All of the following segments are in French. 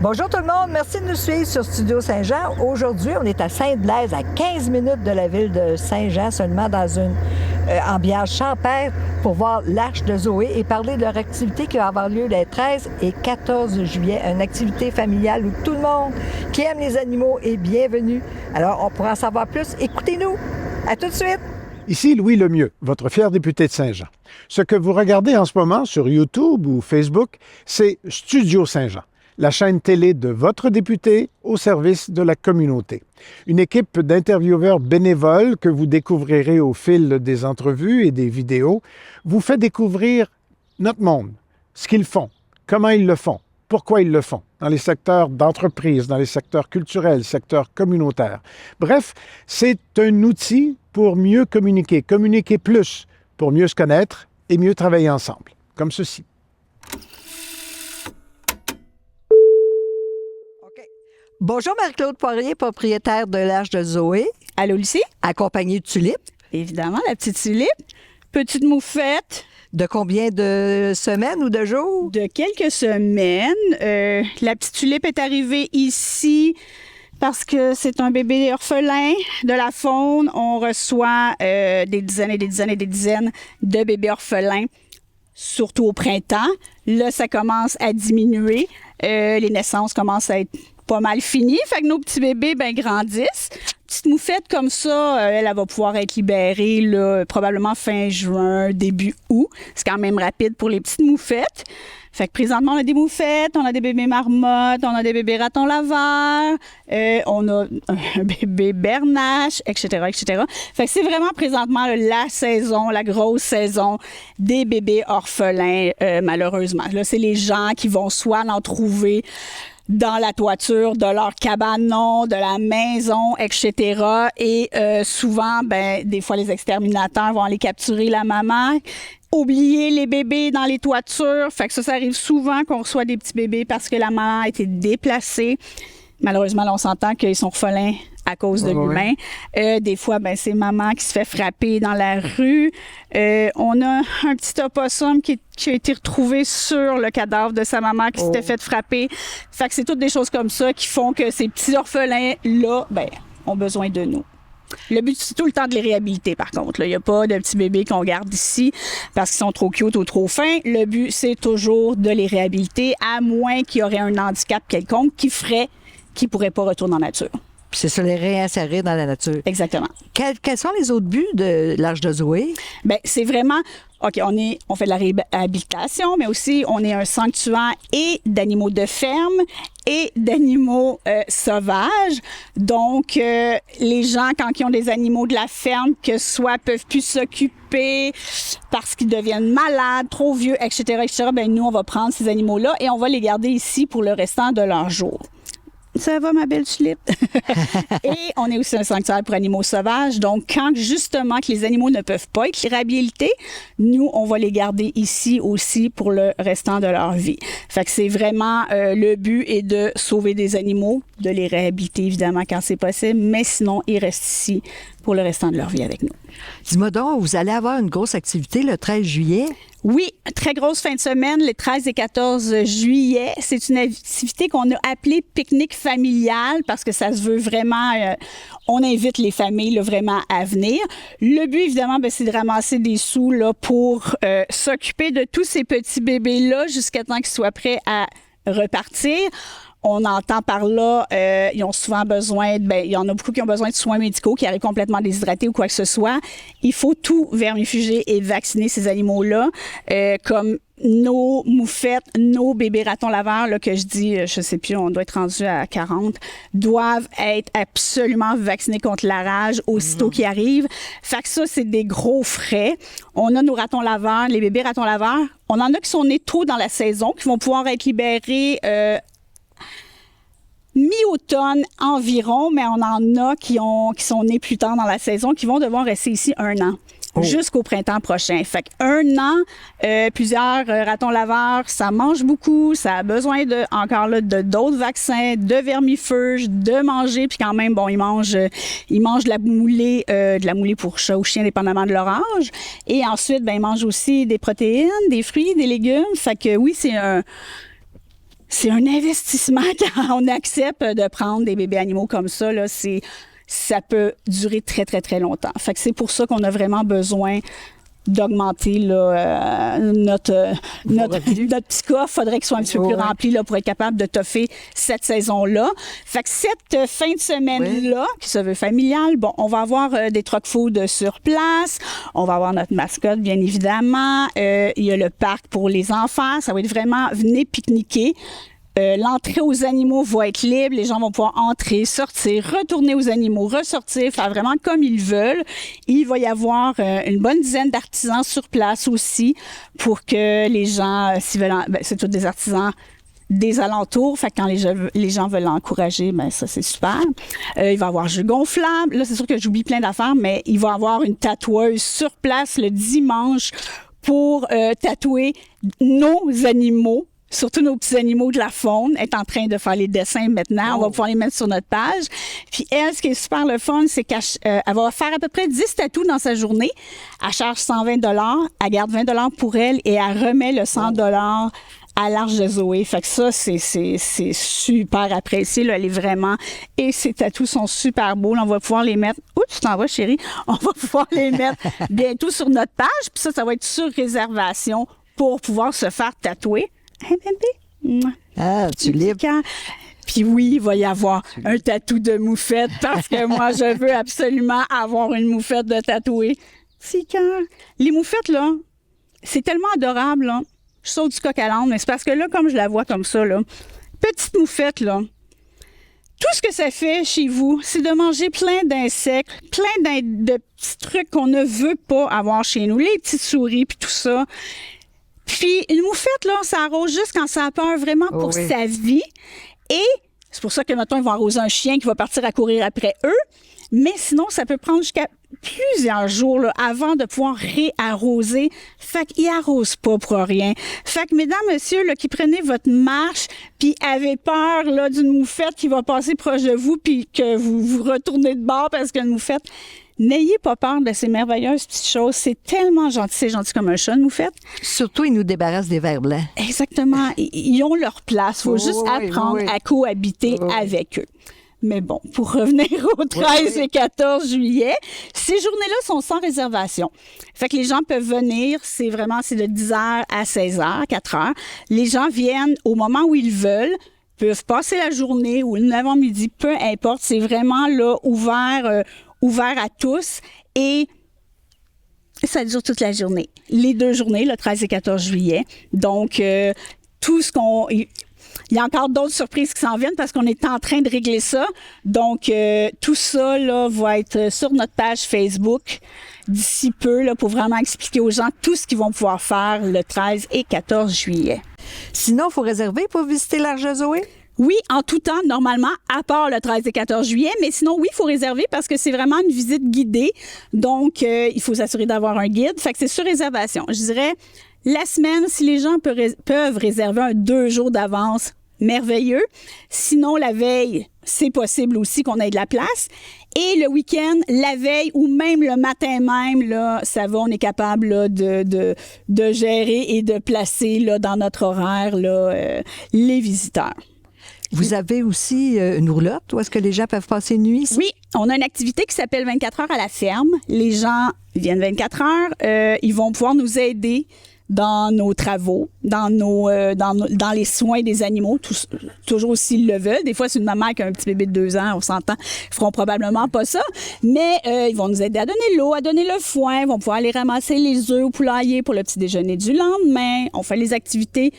Bonjour tout le monde, merci de nous suivre sur Studio Saint-Jean. Aujourd'hui, on est à Sainte-Blaise, à 15 minutes de la ville de Saint-Jean, seulement dans une ambiance champêtre pour voir l'Arche de Zoé et parler de leur activité qui va avoir lieu les 13 et 14 juillet, une activité familiale où tout le monde qui aime les animaux est bienvenu. Alors, on pourra en savoir plus. Écoutez-nous. À tout de suite. Ici Louis Lemieux, votre fier député de Saint-Jean. Ce que vous regardez en ce moment sur YouTube ou Facebook, c'est Studio Saint-Jean, la chaîne télé de votre député au service de la communauté. Une équipe d'intervieweurs bénévoles que vous découvrirez au fil des entrevues et des vidéos vous fait découvrir notre monde, ce qu'ils font, comment ils le font, pourquoi ils le font, dans les secteurs d'entreprise, dans les secteurs culturels, secteurs communautaires. Bref, c'est un outil pour mieux communiquer plus, pour mieux se connaître et mieux travailler ensemble, comme ceci. Bonjour Marie-Claude Poirier, propriétaire de l'Arche de Zoé. Allô, Lucie? Accompagnée de Tulipe. Évidemment, la petite Tulipe. Petite moufette. De combien de semaines ou de jours? De quelques semaines. La petite Tulipe est arrivée ici parce que c'est un bébé orphelin de la faune. On reçoit des dizaines de bébés orphelins, surtout au printemps. Là, ça commence à diminuer. Les naissances commencent à être pas mal finies. Fait que nos petits bébés grandissent. Petite moufette comme ça, elle va pouvoir être libérée là, probablement fin juin, début août. C'est quand même rapide pour les petites moufettes. Fait que présentement, on a des moufettes, on a des bébés marmottes, on a des bébés ratons laveurs, on a un bébé bernache, etc., etc. Fait que c'est vraiment présentement la saison, la grosse saison des bébés orphelins, malheureusement. Là, c'est les gens qui vont soit en trouver dans la toiture de leur cabanon, de la maison, etc. Et souvent, des fois, les exterminateurs vont aller capturer la maman, oublier les bébés dans les toitures. Fait que ça arrive souvent qu'on reçoit des petits bébés parce que la maman a été déplacée. Malheureusement, là, on s'entend qu'ils sont orphelins à cause de l'humain. Des fois, c'est maman qui se fait frapper dans la rue. On a un petit opossum qui a été retrouvé sur le cadavre de sa maman qui s'était fait frapper. Fait que c'est toutes des choses comme ça qui font que ces petits orphelins-là, ont besoin de nous. Le but, c'est tout le temps de les réhabiliter, par contre. Il n'y a pas de petits bébés qu'on garde ici parce qu'ils sont trop cute ou trop fins. Le but, c'est toujours de les réhabiliter, à moins qu'il y aurait un handicap quelconque qui ferait qu'ils ne pourraient pas retourner en nature. Puis c'est ça, les réinsérer dans la nature. Exactement. Quels sont les autres buts de l'Arche de Zoé? C'est vraiment... OK, on fait de la réhabilitation, mais aussi on est un sanctuaire et d'animaux de ferme et d'animaux sauvages. Donc, les gens, quand ils ont des animaux de la ferme, que soit peuvent plus s'occuper parce qu'ils deviennent malades, trop vieux, etc., nous, on va prendre ces animaux-là et on va les garder ici pour le restant de leur jour. Ça va, ma belle Tulipe? Et on est aussi un sanctuaire pour animaux sauvages. Donc, quand justement que les animaux ne peuvent pas être réhabilités, nous, on va les garder ici aussi pour le restant de leur vie. Fait que c'est vraiment le but est de sauver des animaux, de les réhabiliter évidemment quand c'est possible, mais sinon, ils restent ici pour le restant de leur vie avec nous. Dis-moi donc, vous allez avoir une grosse activité le 13 juillet? Oui, très grosse fin de semaine, les 13 et 14 juillet. C'est une activité qu'on a appelée pique-nique familial parce que ça se veut vraiment... on invite les familles là, vraiment à venir. Le but, évidemment, c'est de ramasser des sous là, pour s'occuper de tous ces petits bébés-là jusqu'à temps qu'ils soient prêts à repartir. On entend par là, ils ont souvent besoin, il y en a beaucoup qui ont besoin de soins médicaux, qui arrivent complètement déshydratés ou quoi que ce soit. Il faut tout vermifuger et vacciner ces animaux-là, comme nos moufettes, nos bébés ratons laveurs, là, que je dis, je sais plus, on doit être rendu à 40, doivent être absolument vaccinés contre la rage aussitôt qu'ils arrivent. Fait que ça, c'est des gros frais. On a nos ratons laveurs, les bébés ratons laveurs. On en a qui sont nés tôt dans la saison, qui vont pouvoir être libérés mi-automne environ, mais on en a qui sont nés plus tard dans la saison, qui vont devoir rester ici 1 an. Jusqu'au printemps prochain. Fait qu'1 an, plusieurs ratons laveurs, ça mange beaucoup, ça a besoin de d'autres vaccins, de vermifuges, de manger, puis quand même, ils mangent de la moulée pour chat ou chien, dépendamment de leur âge. Et ensuite, ils mangent aussi des protéines, des fruits, des légumes. Fait que oui, c'est un investissement quand on accepte de prendre des bébés animaux comme ça. Là, ça peut durer très, très, très longtemps. Fait que c'est pour ça qu'on a vraiment besoin d'augmenter là, notre petit coffre. Il faudrait qu'il soit un petit peu plus rempli là, pour être capable de toffer cette saison-là. Fait que cette fin de semaine-là, qui se veut familiale, bon, on va avoir des truck food sur place. On va avoir notre mascotte, bien évidemment. Il y a le parc pour les enfants. Ça va être vraiment, venez pique-niquer. L'entrée aux animaux va être libre. Les gens vont pouvoir entrer, sortir, retourner aux animaux, ressortir, faire vraiment comme ils veulent. Il va y avoir une bonne dizaine d'artisans sur place aussi pour que les gens, s'ils veulent, c'est tous des artisans des alentours. Fait que quand les gens veulent l'encourager, ben ça, c'est super. Il va y avoir jeu gonflable. Là, c'est sûr que j'oublie plein d'affaires, mais il va y avoir une tatoueuse sur place le dimanche pour tatouer nos animaux. Surtout nos petits animaux de la faune, est en train de faire les dessins maintenant. On va pouvoir les mettre sur notre page. Puis elle, ce qui est super le fun, c'est qu'elle va faire à peu près 10 tatous dans sa journée. Elle charge 120 $. Elle garde 20 $ pour elle et elle remet le 100 $ à l'Arche de Zoé. Fait que ça, c'est super apprécié. Là, elle est vraiment... Et ces tatous sont super beaux. Là, on va pouvoir les mettre... Où tu t'en vas, chérie? On va pouvoir les mettre bientôt sur notre page. Puis ça va être sur réservation pour pouvoir se faire tatouer. Hey, bébé. Ah, tu libre. Puis oui, il va y avoir un tatou de moufette parce que moi, je veux absolument avoir une moufette de tatouer. C'est quand... Les moufettes, là, c'est tellement adorable, là. Je saute du coq à l'âne, mais c'est parce que là, comme je la vois comme ça, là, petite moufette, là, tout ce que ça fait chez vous, c'est de manger plein d'insectes, plein de petits trucs qu'on ne veut pas avoir chez nous. Les petites souris, puis tout ça. Puis, une moufette, là, ça arrose juste quand ça a peur vraiment pour sa vie. Et c'est pour ça que, maintenant, ils vont arroser un chien qui va partir à courir après eux. Mais sinon, ça peut prendre jusqu'à plusieurs jours là, avant de pouvoir réarroser. Fait qu'ils n'arrosent pas pour rien. Fait que, mesdames, messieurs, là, qui prenez votre marche puis avez peur là, d'une moufette qui va passer proche de vous puis que vous vous retournez de bord parce qu'une moufette... N'ayez pas peur de ces merveilleuses petites choses. C'est tellement gentil. C'est gentil comme un chat, une moufette. Surtout, ils nous débarrassent des vers blancs. Exactement. Ils ont leur place. Il faut juste apprendre à cohabiter avec eux. Mais bon, pour revenir au 13 et 14 juillet, ces journées-là sont sans réservation. Fait que les gens peuvent venir, c'est de 10h à 16h, 4h. Les gens viennent au moment où ils veulent, peuvent passer la journée ou l'avant-midi, peu importe. C'est vraiment là ouvert à tous et ça dure toute la journée. Les 2 journées, le 13 et 14 juillet. Donc, tout ce qu'on... Il y a encore d'autres surprises qui s'en viennent parce qu'on est en train de régler ça. Donc, tout ça là, va être sur notre page Facebook d'ici peu là, pour vraiment expliquer aux gens tout ce qu'ils vont pouvoir faire le 13 et 14 juillet. Sinon, il faut réserver pour visiter l'Arche de Zoé? Oui, en tout temps, normalement, à part le 13 et 14 juillet. Mais sinon, oui, il faut réserver parce que c'est vraiment une visite guidée. Donc, il faut s'assurer d'avoir un guide. Fait que c'est sur réservation. Je dirais, la semaine, si les gens peuvent réserver 2 jours d'avance, merveilleux. Sinon, la veille, c'est possible aussi qu'on ait de la place. Et le week-end, la veille ou même le matin même, là, ça va, on est capable là, de gérer et de placer là, dans notre horaire là, les visiteurs. Vous avez aussi une roulotte où est-ce que les gens peuvent passer une nuit ici? Oui, on a une activité qui s'appelle 24 heures à la ferme. Les gens viennent 24 heures. Ils vont pouvoir nous aider dans nos travaux, dans les soins des animaux, toujours s'ils le veulent. Des fois, c'est une maman qui a un petit bébé de 2 ans, on s'entend, ils feront probablement pas ça, mais ils vont nous aider à donner l'eau, à donner le foin, ils vont pouvoir aller ramasser les œufs au poulailler pour le petit déjeuner du lendemain. On fait les activités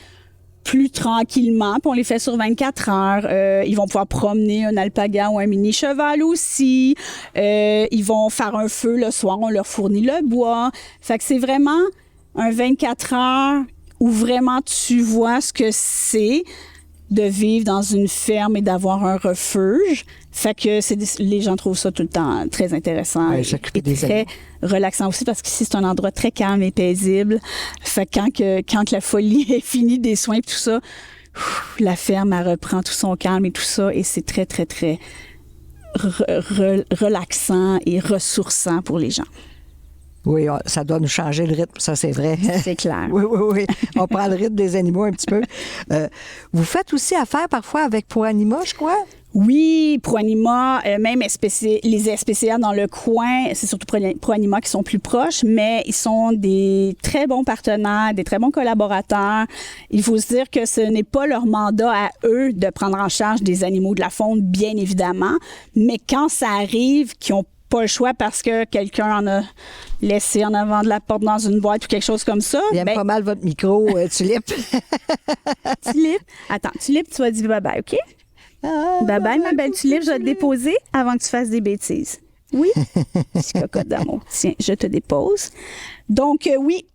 plus tranquillement, puis on les fait sur 24 heures. Ils vont pouvoir promener un alpaga ou un mini-cheval aussi. Ils vont faire un feu le soir, on leur fournit le bois. Fait que c'est vraiment un 24 heures où vraiment tu vois ce que c'est de vivre dans une ferme et d'avoir un refuge. Fait que les gens trouvent ça tout le temps très intéressant et très relaxant aussi parce qu'ici, c'est un endroit très calme et paisible. Fait que quand la folie est finie des soins et tout ça, la ferme, elle reprend tout son calme et tout ça et c'est très, très, très relaxant et ressourçant pour les gens. Oui, ça doit nous changer le rythme, ça c'est vrai. C'est clair. Oui, oui, oui. On prend le rythme des animaux un petit peu. Vous faites aussi affaire parfois avec ProAnima, je crois? Oui, ProAnima, même les SPCA dans le coin, c'est surtout ProAnima qui sont plus proches, mais ils sont des très bons partenaires, des très bons collaborateurs. Il faut se dire que ce n'est pas leur mandat à eux de prendre en charge des animaux de la faune, bien évidemment, mais quand ça arrive, qu'ils ont pas le choix parce que quelqu'un en a laissé en avant de la porte dans une boîte ou quelque chose comme ça. Il aime pas mal votre micro, Tulipe. Tulipe, attends, Tulipe, tu vas dire bye-bye, OK? Bye-bye, ma belle Tulipe, je vais te déposer avant que tu fasses des bêtises. Oui? Petit cocotte d'amour. Tiens, je te dépose. Donc, oui,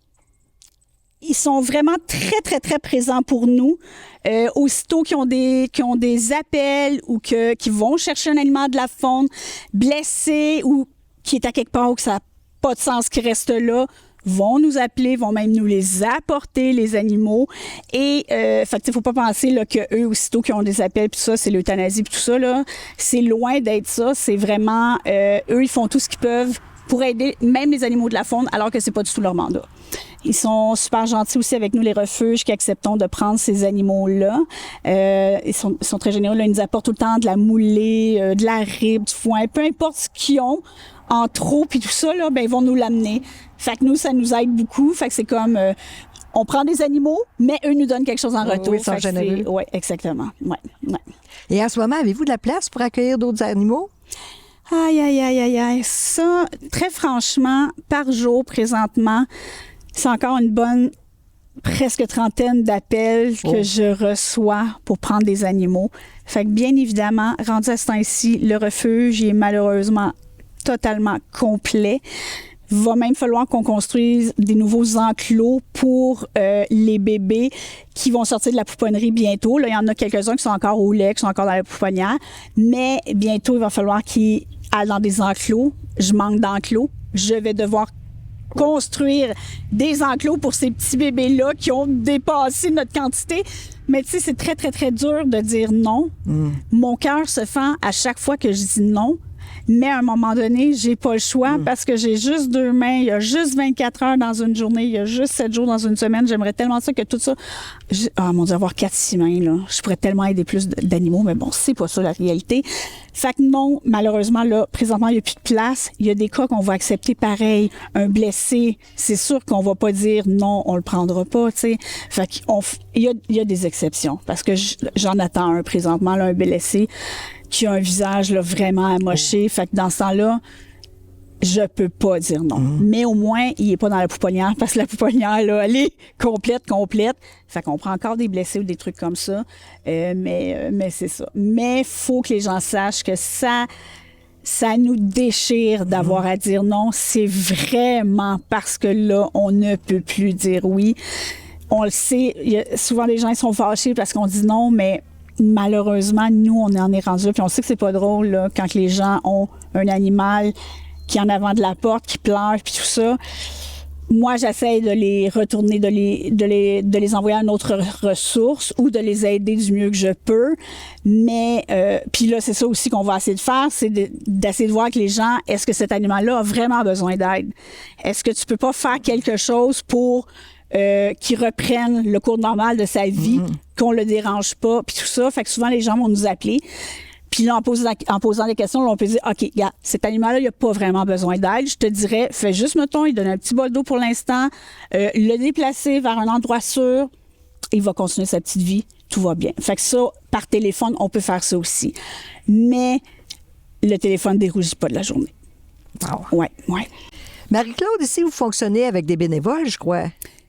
ils sont vraiment très, très, très présents pour nous. Aussitôt qu'ils ont des appels ou qui vont chercher un animal de la faune blessé ou qui est à quelque part où ça n'a pas de sens qu'il reste là, vont nous appeler, vont même nous les apporter, les animaux. Et, fait que, faut pas penser là, que eux, aussitôt qu'ils ont des appels, puis ça, c'est l'euthanasie, puis tout ça, là, c'est loin d'être ça. C'est vraiment, eux, ils font tout ce qu'ils peuvent pour aider même les animaux de la faune, alors que c'est pas du tout leur mandat. Ils sont super gentils aussi avec nous, les refuges, qui acceptons de prendre ces animaux-là. Ils sont très généreux. Là, ils nous apportent tout le temps de la moulée, de la ribe, du foin, peu importe ce qu'ils ont en trop, puis tout ça, là, ben, ils vont nous l'amener. Fait que nous, ça nous aide beaucoup. Fait que c'est comme, on prend des animaux, mais eux nous donnent quelque chose en retour. Oui, ils sont généreux. Oui, exactement. Ouais, ouais. Et en ce moment, avez-vous de la place pour accueillir d'autres animaux? Aïe, aïe, aïe, aïe, aïe. Ça, très franchement, par jour, présentement, c'est encore une bonne presque trentaine d'appels que je reçois pour prendre des animaux. Fait que bien évidemment, rendu à ce temps-ci, le refuge est malheureusement totalement complet. Va même falloir qu'on construise des nouveaux enclos pour les bébés qui vont sortir de la pouponnerie bientôt. Là, il y en a quelques-uns qui sont encore au lait, qui sont encore dans la pouponnière, mais bientôt, il va falloir qu'ils aillent dans des enclos. Je manque d'enclos. Je vais devoir construire des enclos pour ces petits bébés-là qui ont dépassé notre quantité. Mais tu sais, c'est très, très, très dur de dire non. Mon cœur se fend à chaque fois que je dis non. Mais à un moment donné, j'ai pas le choix parce que j'ai juste 2 mains, il y a juste 24 heures dans une journée, il y a juste 7 jours dans une semaine. J'aimerais tellement ça que tout ça... mon Dieu, avoir 4-6 mains, là. Je pourrais tellement aider plus d'animaux, mais bon, c'est pas ça la réalité. Fait que non, malheureusement, là, présentement, il n'y a plus de place. Il y a des cas qu'on va accepter pareil. Un blessé, c'est sûr qu'on va pas dire non, on le prendra pas, tu sais. Fait qu'il y a des exceptions parce que j'en attends un présentement, là, un blessé qui a un visage là, vraiment amoché. Fait que dans ce temps-là, je peux pas dire non. Mais au moins, il est pas dans la pouponnière parce que la pouponnière, là, elle est complète. Fait qu'on prend encore des blessés ou des trucs comme ça. Mais c'est ça. Mais faut que les gens sachent que ça nous déchire d'avoir à dire non. C'est vraiment parce que là, on ne peut plus dire oui. On le sait, souvent les gens ils sont fâchés parce qu'on dit non, mais malheureusement, nous, on en est rendu là. Puis on sait que c'est pas drôle là, quand les gens ont un animal qui est en avant de la porte, qui pleure, puis tout ça. Moi, j'essaie de les retourner, de les envoyer à une autre ressource ou de les aider du mieux que je peux. Mais, puis là, c'est ça aussi qu'on va essayer de faire, c'est d'essayer de voir que les gens, est-ce que cet animal-là a vraiment besoin d'aide? Est-ce que tu peux pas faire quelque chose pour qui reprennent le cours normal de sa vie, qu'on le dérange pas, puis tout ça. Fait que souvent, les gens vont nous appeler. Puis là, en posant des questions, là, on peut dire, OK, regarde, cet animal-là, il n'a pas vraiment besoin d'aide. Je te dirais, fais juste, mettons, il donne un petit bol d'eau pour l'instant, le déplacer vers un endroit sûr, il va continuer sa petite vie, tout va bien. Fait que ça, par téléphone, on peut faire ça aussi. Mais le téléphone ne dérougit pas de la journée. Wow. Ouais. Marie-Claude, ici, vous fonctionnez avec des bénévoles, je crois.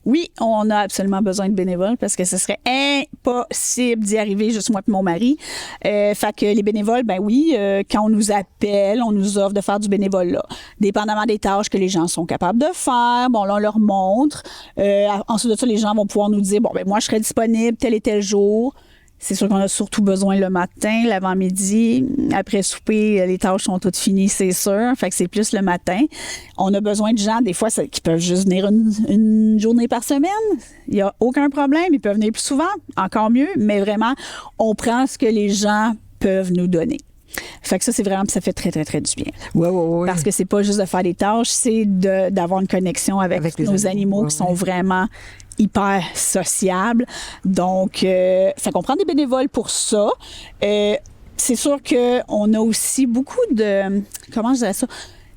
Oui, on a absolument besoin de bénévoles parce que ce serait impossible d'y arriver, juste moi et mon mari. Fait que les bénévoles, ben oui, quand on nous appelle, on nous offre de faire du bénévolat. Dépendamment des tâches que les gens sont capables de faire, bon, là, on leur montre. Ensuite de ça, les gens vont pouvoir nous dire, bon, ben moi, je serai disponible tel et tel jour. C'est sûr qu'on a surtout besoin le matin, l'avant-midi. Après souper, les tâches sont toutes finies, c'est sûr. Fait que c'est plus le matin. On a besoin de gens, des fois, qui peuvent juste venir une journée par semaine. Il n'y a aucun problème. Ils peuvent venir plus souvent, encore mieux. Mais vraiment, on prend ce que les gens peuvent nous donner. Fait que ça, c'est vraiment, ça fait très, très, très du bien. Oui. Parce que c'est pas juste de faire des tâches, c'est d'avoir une connexion avec nos animaux qui sont vraiment hyper sociables. Donc, fait qu'on prend des bénévoles pour ça. C'est sûr qu'on a aussi beaucoup de... Comment je dirais ça?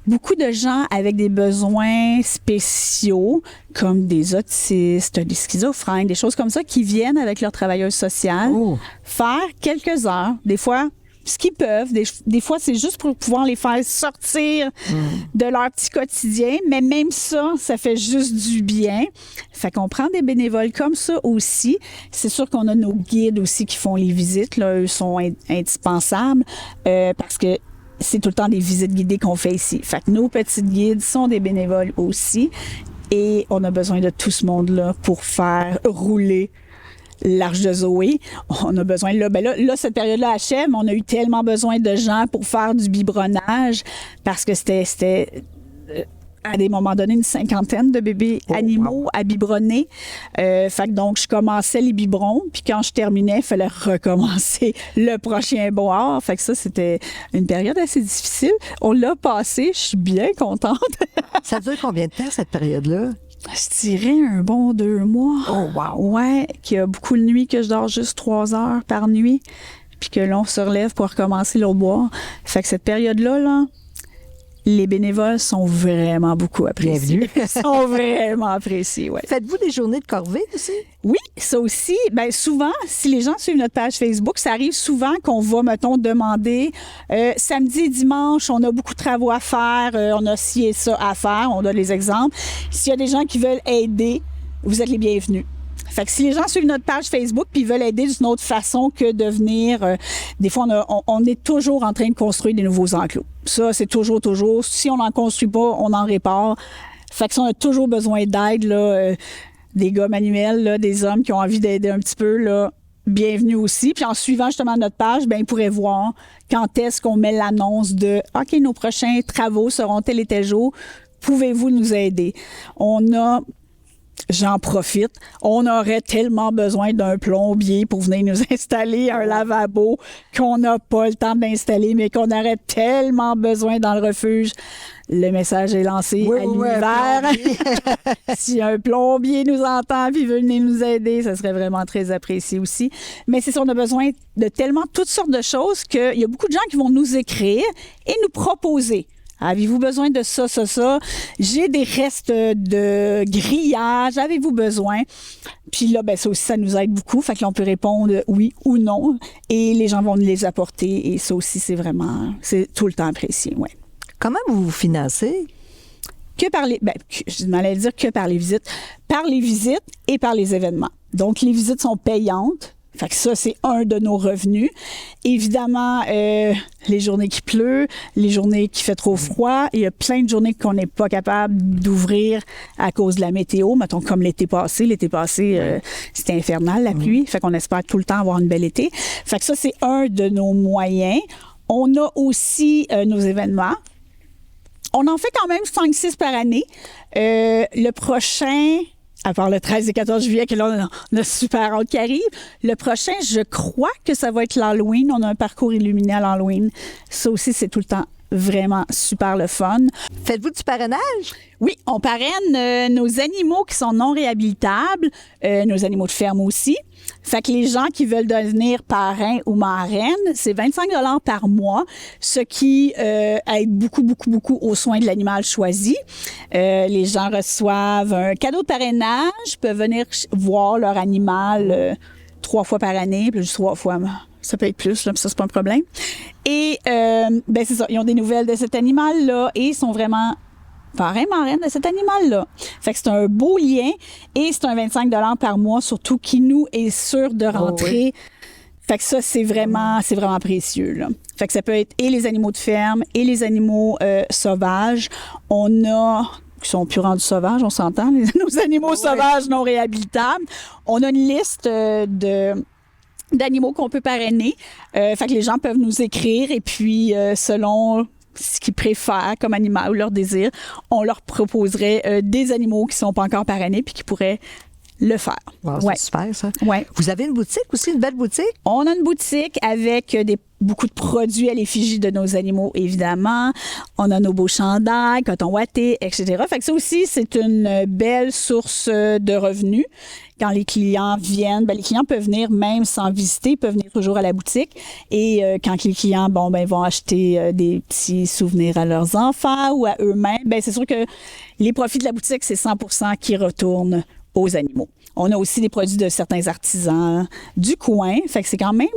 Beaucoup de gens avec des besoins spéciaux, comme des autistes, des schizophrènes, des choses comme ça, qui viennent avec leur travailleuse sociale faire quelques heures, des fois ce qu'ils peuvent. Des fois, c'est juste pour pouvoir les faire sortir de leur petit quotidien, mais même ça fait juste du bien. Fait qu'on prend des bénévoles comme ça aussi. C'est sûr qu'on a nos guides aussi qui font les visites. Là, eux sont indispensables parce que c'est tout le temps des visites guidées qu'on fait ici. Fait que nos petites guides sont des bénévoles aussi. Et on a besoin de tout ce monde-là pour faire rouler l'Arche de Zoé. On a besoin, là, cette période-là achève, mais on a eu tellement besoin de gens pour faire du biberonnage parce que c'était à des moments donnés, une 50aine de bébés animaux à biberonner. Fait que donc, je commençais les biberons, puis quand je terminais, il fallait recommencer le prochain boire. Fait que ça, c'était une période assez difficile. On l'a passé, je suis bien contente. Ça dure combien de temps, cette période-là? Je dirais un bon 2 mois. Oh, wow! Ouais, qu'il y a beaucoup de nuits que je dors juste 3 heures par nuit, puis que là, on se relève pour recommencer l'autre boire. Fait que cette période-là, là, les bénévoles sont vraiment beaucoup appréciés. Bienvenue. Ils sont vraiment appréciés, oui. Faites-vous des journées de corvée aussi? Oui, ça aussi. Bien, souvent, si les gens suivent notre page Facebook, ça arrive souvent qu'on va, mettons, demander samedi et dimanche, on a beaucoup de travaux à faire, on a ci et ça à faire, on donne les exemples. S'il y a des gens qui veulent aider, vous êtes les bienvenus. Fait que si les gens suivent notre page Facebook puis veulent aider d'une autre façon que de venir... des fois, on est toujours en train de construire des nouveaux enclos. Ça, c'est toujours. Si on n'en construit pas, on en répare. Fait que si on a toujours besoin d'aide, là, des gars manuels, là, des hommes qui ont envie d'aider un petit peu, là, bienvenue aussi. Puis en suivant justement notre page, bien, ils pourraient voir quand est-ce qu'on met l'annonce de « OK, nos prochains travaux seront tel et tel jour. Pouvez-vous nous aider? » J'en profite. On aurait tellement besoin d'un plombier pour venir nous installer un lavabo qu'on n'a pas le temps d'installer, mais qu'on aurait tellement besoin dans le refuge. Le message est lancé à l'hiver. Si un plombier nous entend et veut venir nous aider, ça serait vraiment très apprécié aussi. Mais c'est ça, on a besoin de tellement toutes sortes de choses qu'il y a beaucoup de gens qui vont nous écrire et nous proposer. Avez-vous besoin de ça? J'ai des restes de grillage. Avez-vous besoin? Puis là, ben ça aussi, ça nous aide beaucoup. Fait que là, on peut répondre oui ou non. Et les gens vont nous les apporter. Et ça aussi, c'est tout le temps apprécié, ouais. Comment vous vous financez? Je m'allais dire que par les visites. Par les visites et par les événements. Donc, les visites sont payantes. Fait que ça, c'est un de nos revenus. Évidemment, les journées qui pleut, les journées qui fait trop froid, il y a plein de journées qu'on n'est pas capable d'ouvrir à cause de la météo. Mettons, comme l'été passé. L'été passé, c'était infernal, la pluie. Fait qu'on espère tout le temps avoir une belle été. Fait que ça, c'est un de nos moyens. On a aussi nos événements. On en fait quand même 5-6 par année. Le prochain... à part le 13 et 14 juillet, que là, on a super hâte qui arrive. Le prochain, je crois que ça va être l'Halloween. On a un parcours illuminé à l'Halloween. Ça aussi, c'est tout le temps vraiment super le fun. Faites-vous du parrainage? Oui, on parraine nos animaux qui sont non réhabilitables, nos animaux de ferme aussi. Fait que les gens qui veulent devenir parrains ou marraines, c'est 25 $ par mois, ce qui aide beaucoup aux soins de l'animal choisi. Les gens reçoivent un cadeau de parrainage, peuvent venir voir leur animal 3 fois par année, plus 3 fois, ça peut être plus, là, ça, c'est pas un problème. Et, ben c'est ça, ils ont des nouvelles de cet animal-là et ils sont vraiment parrain, marraine de cet animal-là. Fait que c'est un beau lien et c'est un 25 $ par mois, surtout qui nous est sûr de rentrer. Oh, oui. Fait que ça, c'est vraiment précieux, là. Fait que ça peut être et les animaux de ferme et les animaux sauvages. On a... qui sont plus rendus sauvages, on s'entend, nos animaux sauvages non réhabilitables. On a une liste d'animaux qu'on peut parrainer. Fait que les gens peuvent nous écrire et puis selon ce qu'ils préfèrent comme animal ou leur désir, on leur proposerait des animaux qui ne sont pas encore parrainés puis qui pourraient le faire. Wow, c'est super, ça. Ouais. Vous avez une boutique aussi, une belle boutique? On a une boutique avec beaucoup de produits à l'effigie de nos animaux, évidemment. On a nos beaux chandails, coton ouaté, etc. Fait que ça aussi, c'est une belle source de revenus. Quand les clients viennent, les clients peuvent venir même sans visiter, ils peuvent venir toujours à la boutique. Et quand les clients vont acheter des petits souvenirs à leurs enfants ou à eux-mêmes, c'est sûr que les profits de la boutique, c'est 100% qui retournent aux animaux. On a aussi des produits de certains artisans du coin. Fait que c'est quand même...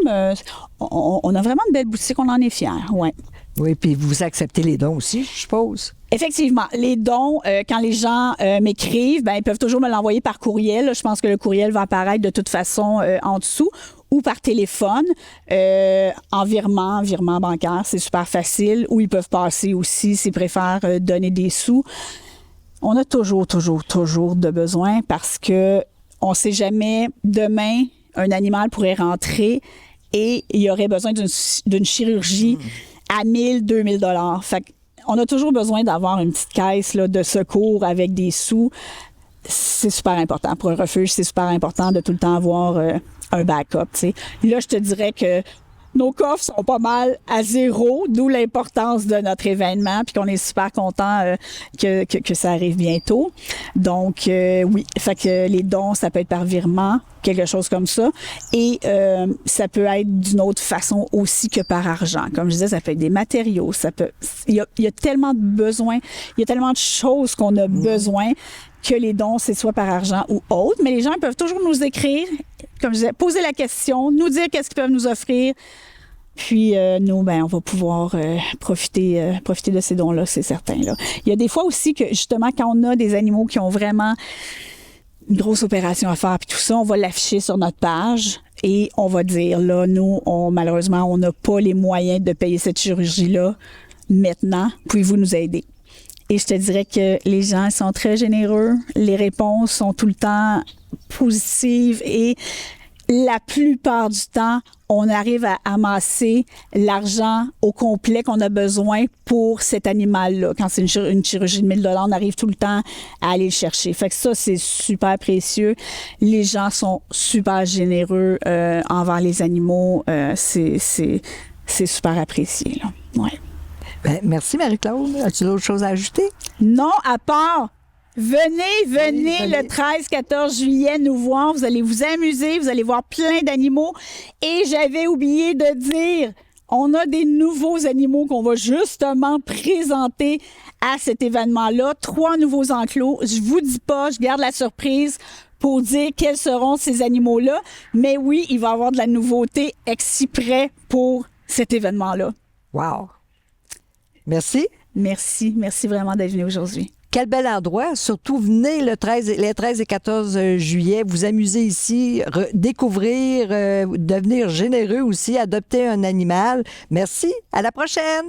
on a vraiment une belle boutique, on en est fiers, ouais. Oui, puis vous acceptez les dons aussi, je suppose. Effectivement, les dons, quand les gens m'écrivent, ils peuvent toujours me l'envoyer par courriel. Je pense que le courriel va apparaître de toute façon en dessous ou par téléphone, en virement bancaire, c'est super facile. Ou ils peuvent passer aussi s'ils préfèrent donner des sous. On a toujours de besoin parce que on ne sait jamais, demain, un animal pourrait rentrer et il y aurait besoin d'une chirurgie à 1 000, 2 000 $. Fait qu'on a toujours besoin d'avoir une petite caisse là, de secours avec des sous. C'est super important. Pour un refuge, c'est super important de tout le temps avoir un backup. T'sais. Là, je te dirais que nos coffres sont pas mal à zéro, d'où l'importance de notre événement, puis qu'on est super content que ça arrive bientôt. Donc, oui, fait que les dons, ça peut être par virement, quelque chose comme ça. Et ça peut être d'une autre façon aussi que par argent. Comme je disais, ça peut être des matériaux, il y a tellement de besoins, il y a tellement de choses qu'on a besoin que les dons, c'est soit par argent ou autre. Mais les gens peuvent toujours nous écrire, comme je disais, poser la question, nous dire qu'est-ce qu'ils peuvent nous offrir. Puis nous, on va pouvoir profiter de ces dons-là, c'est certain. Là. Il y a des fois aussi que, justement, quand on a des animaux qui ont vraiment une grosse opération à faire, puis tout ça, on va l'afficher sur notre page et on va dire, là, nous, malheureusement, on n'a pas les moyens de payer cette chirurgie-là maintenant. Pouvez-vous nous aider? Et je te dirais que les gens sont très généreux. Les réponses sont tout le temps positives et la plupart du temps, on arrive à amasser l'argent au complet qu'on a besoin pour cet animal-là. Quand c'est une chirurgie de 1 000 $, on arrive tout le temps à aller le chercher. Fait que ça, c'est super précieux. Les gens sont super généreux envers les animaux. C'est super apprécié, là. Ouais. Merci, Marie-Claude. As-tu d'autres choses à ajouter? Non, à part... Venez le 13-14 juillet nous voir. Vous allez vous amuser, vous allez voir plein d'animaux. Et j'avais oublié de dire, on a des nouveaux animaux qu'on va justement présenter à cet événement-là. 3 nouveaux enclos. Je vous dis pas, je garde la surprise pour dire quels seront ces animaux-là. Mais oui, il va y avoir de la nouveauté exprès pour cet événement-là. Wow! Merci. Merci vraiment d'être venu aujourd'hui. Quel bel endroit. Surtout, venez les 13 et 14 juillet, vous amuser ici, découvrir, devenir généreux aussi, adopter un animal. Merci. À la prochaine.